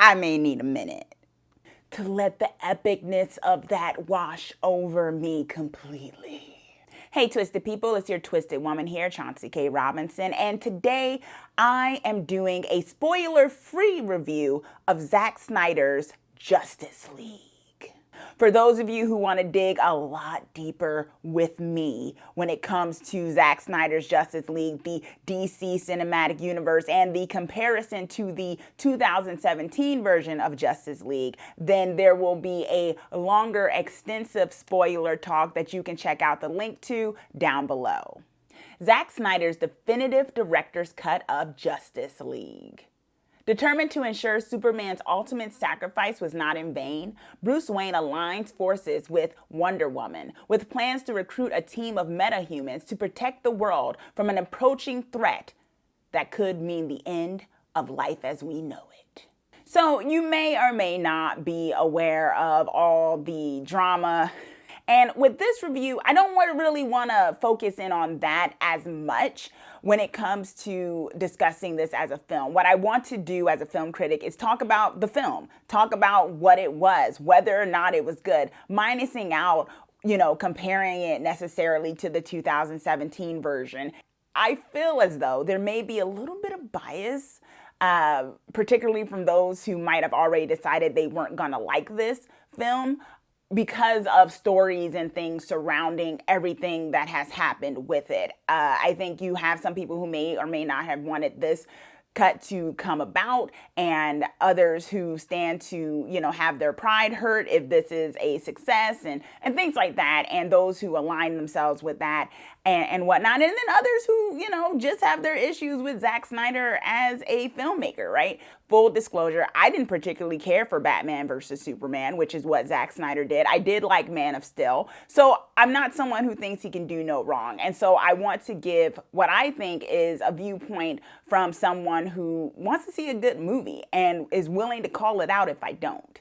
I may need a minute to let the epicness of that wash over me completely. Hey, Twisted People, it's your Twisted Woman here, Chauncey K. Robinson, and today I am doing a spoiler-free review of Zack Snyder's Justice League. For those of you who want to dig a lot deeper with me when it comes to Zack Snyder's Justice League, the DC Cinematic Universe, and the comparison to the 2017 version of Justice League, then there will be a longer, extensive spoiler talk that you can check out the link to down below. Zack Snyder's definitive director's cut of Justice League. Determined to ensure Superman's ultimate sacrifice was not in vain, Bruce Wayne aligns forces with Wonder Woman, with plans to recruit a team of metahumans to protect the world from an approaching threat that could mean the end of life as we know it. So you may or may not be aware of all the drama. And with this review, I don't really want to focus in on that as much when it comes to discussing this as a film. What I want to do as a film critic is talk about the film, talk about what it was, whether or not it was good, minusing out, comparing it necessarily to the 2017 version. I feel as though there may be a little bit of bias, particularly from those who might have already decided they weren't gonna like this film, because of stories and things surrounding everything that has happened with it. I think you have some people who may or may not have wanted this cut to come about, and others who stand to, have their pride hurt if this is a success and things like that, and those who align themselves with that and whatnot, and then others who, just have their issues with Zack Snyder as a filmmaker, right? Full disclosure, I didn't particularly care for Batman versus Superman, which is what Zack Snyder did. I did like Man of Steel. So I'm not someone who thinks he can do no wrong. And so I want to give what I think is a viewpoint from someone who wants to see a good movie and is willing to call it out if I don't.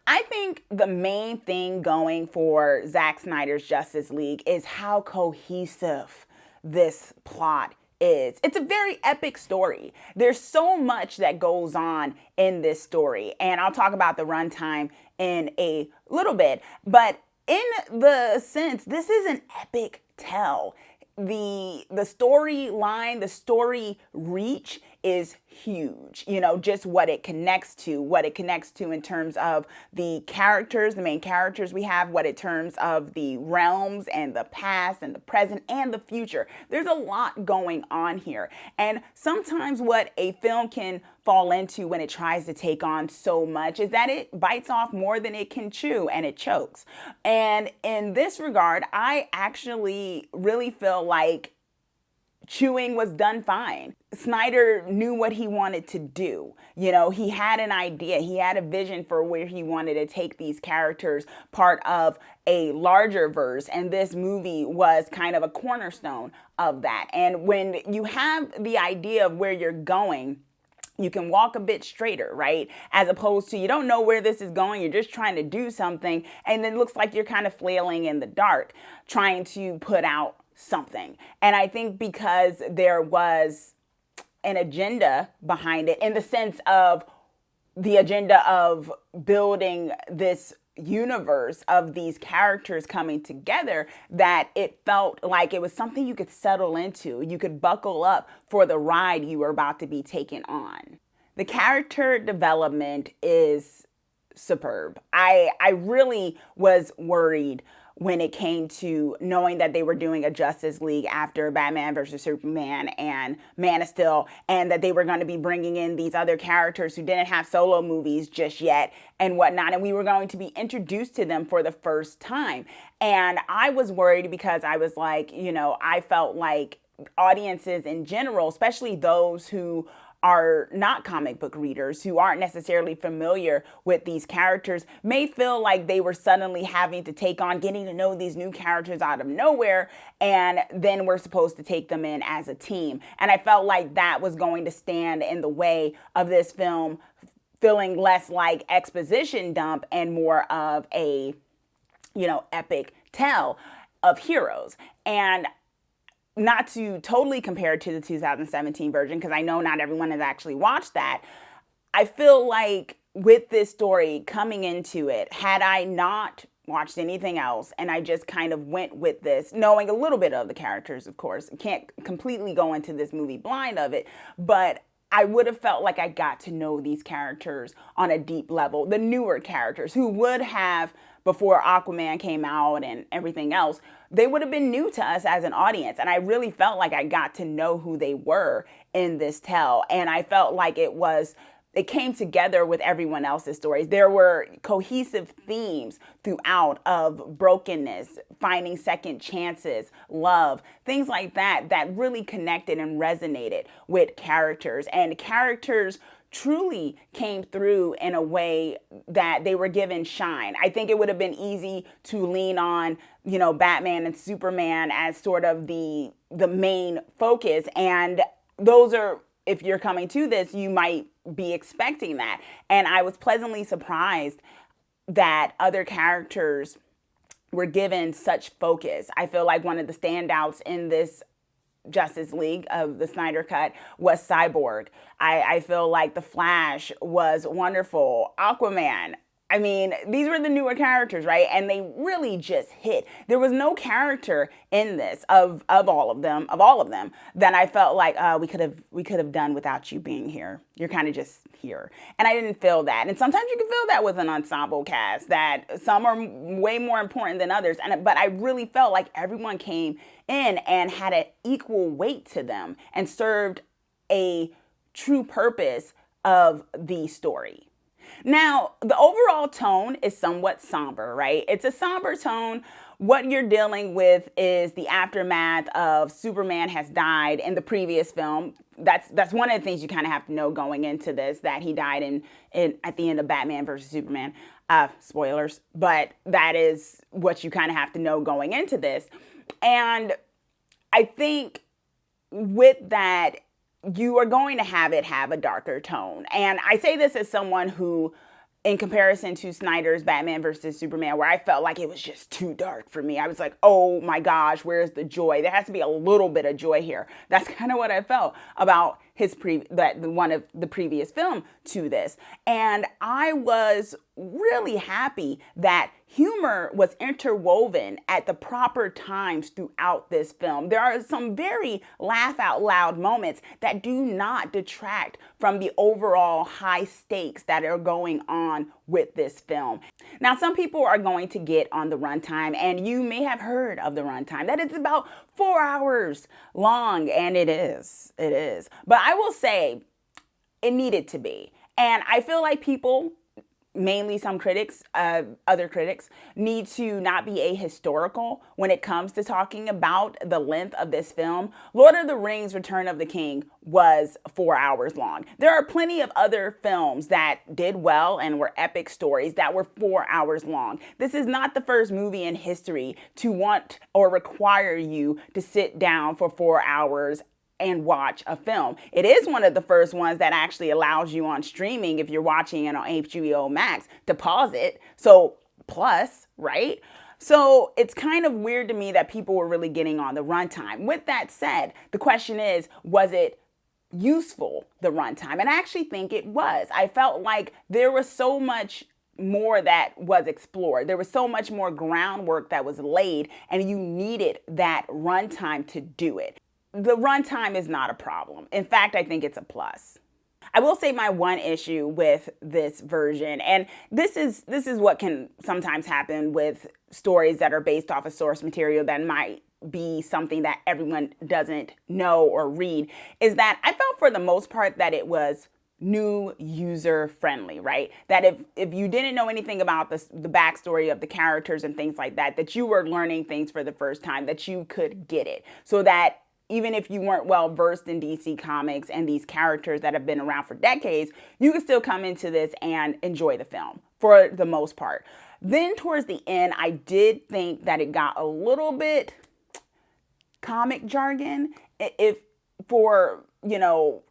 I think the main thing going for Zack Snyder's Justice League is how cohesive this plot is. It's a very epic story. There's so much that goes on in this story, and I'll talk about the runtime in a little bit, but in the sense, this is an epic tell. The storyline, the story reach is huge. Just what it connects to in terms of the characters, the main characters we have, what in terms of the realms and the past and the present and the future. There's a lot going on here. And sometimes what a film can fall into when it tries to take on so much is that it bites off more than it can chew and it chokes. And in this regard, I actually really feel like chewing was done fine. Snyder knew what he wanted to do. He had an idea. He had a vision for where he wanted to take these characters, part of a larger verse. And this movie was kind of a cornerstone of that. And when you have the idea of where you're going, you can walk a bit straighter, right? As opposed to you don't know where this is going. You're just trying to do something. And it looks like you're kind of flailing in the dark, trying to put out something. And I think because there was an agenda behind it, in the sense of the agenda of building this universe of these characters coming together, that it felt like it was something you could settle into. You could buckle up for the ride you were about to be taken on. The character development is superb. I really was worried when it came to knowing that they were doing a Justice League after Batman versus Superman and Man of Steel, and that they were going to be bringing in these other characters who didn't have solo movies just yet and whatnot, and we were going to be introduced to them for the first time. And I was worried because I was like, I felt like audiences in general, especially those who are not comic book readers, who aren't necessarily familiar with these characters, may feel like they were suddenly having to take on getting to know these new characters out of nowhere, and then we're supposed to take them in as a team. And I felt like that was going to stand in the way of this film feeling less like exposition dump and more of a, epic tell of heroes. And not to totally compare it to the 2017 version, because I know not everyone has actually watched that, I feel like with this story coming into it, had I not watched anything else and I just kind of went with this, knowing a little bit of the characters, of course, can't completely go into this movie blind of it, but I would have felt like I got to know these characters on a deep level, the newer characters who would have, before Aquaman came out and everything else, they would have been new to us as an audience. And I really felt like I got to know who they were in this tale. And I felt like it came together with everyone else's stories. There were cohesive themes throughout of brokenness, finding second chances, love, things like that, that really connected and resonated with characters. And characters truly came through in a way that they were given shine. I think it would have been easy to lean on, Batman and Superman as sort of the main focus. And those are, if you're coming to this, you might be expecting that. And I was pleasantly surprised that other characters were given such focus. I feel like one of the standouts in this Justice League of the Snyder Cut was Cyborg. I feel like the Flash was wonderful. Aquaman. I mean, these were the newer characters, right? And they really just hit. There was no character in this of all of them that I felt like we could have done without you being here. You're kind of just here. And I didn't feel that. And sometimes you can feel that with an ensemble cast, that some are way more important than others. But I really felt like everyone came in and had an equal weight to them and served a true purpose of the story. Now, the overall tone is somewhat somber, right? It's a somber tone. What you're dealing with is the aftermath of Superman has died in the previous film. That's one of the things you kind of have to know going into this, that he died in at the end of Batman versus Superman. Spoilers, but that is what you kind of have to know going into this. And I think with that, you are going to have a darker tone. And I say this as someone who, in comparison to Snyder's Batman versus Superman, where I felt like it was just too dark for me. I was like, oh my gosh, where's the joy? There has to be a little bit of joy here. That's kind of what I felt about one of the previous film to this. And I was really happy that humor was interwoven at the proper times throughout this film. There are some very laugh out loud moments that do not detract from the overall high stakes that are going on with this film. Now, some people are going to get on the runtime, and you may have heard of the runtime, that it's about 4 hours long, and it is. But I will say it needed to be. And I feel like people, mainly some critics, other critics, need to not be ahistorical when it comes to talking about the length of this film. Lord of the Rings: Return of the King was 4 hours long. There are plenty of other films that did well and were epic stories that were 4 hours long. This is not the first movie in history to want or require you to sit down for 4 hours and watch a film. It is one of the first ones that actually allows you on streaming, if you're watching it on HBO Max, to pause it. So plus, right? So it's kind of weird to me that people were really getting on the runtime. With that said, the question is, was it useful, the runtime? And I actually think it was. I felt like there was so much more that was explored. There was so much more groundwork that was laid, and you needed that runtime to do it. The runtime is not a problem. In fact, I think it's a plus. I will say my one issue with this version, and this is what can sometimes happen with stories that are based off of source material that might be something that everyone doesn't know or read, is that I felt for the most part that it was new user friendly, right? That if you didn't know anything about the backstory of the characters and things like that, that you were learning things for the first time, that you could get it. So that even if you weren't well versed in DC Comics and these characters that have been around for decades, you could still come into this and enjoy the film for the most part. Then towards the end, I did think that it got a little bit comic jargon, if for,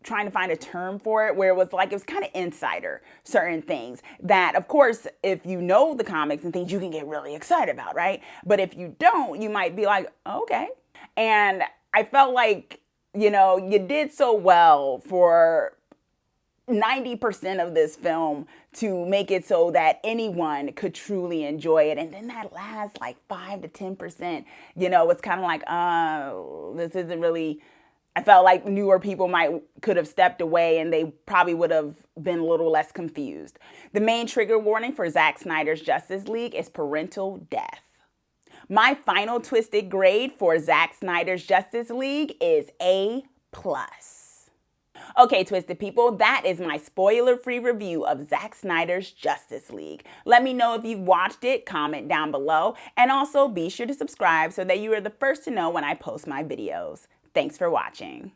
trying to find a term for it, where it was kind of insider certain things that, of course, if you know the comics and things, you can get really excited about, right? But if you don't, you might be like, okay. And I felt like, you did so well for 90% of this film to make it so that anyone could truly enjoy it. And then that last like 5 to 10%, it's kind of like, this isn't really, I felt like newer people could have stepped away and they probably would have been a little less confused. The main trigger warning for Zack Snyder's Justice League is parental death. My final twisted grade for Zack Snyder's Justice League is A+. Okay, Twisted People, that is my spoiler-free review of Zack Snyder's Justice League. Let me know if you've watched it, comment down below, and also be sure to subscribe so that you are the first to know when I post my videos. Thanks for watching.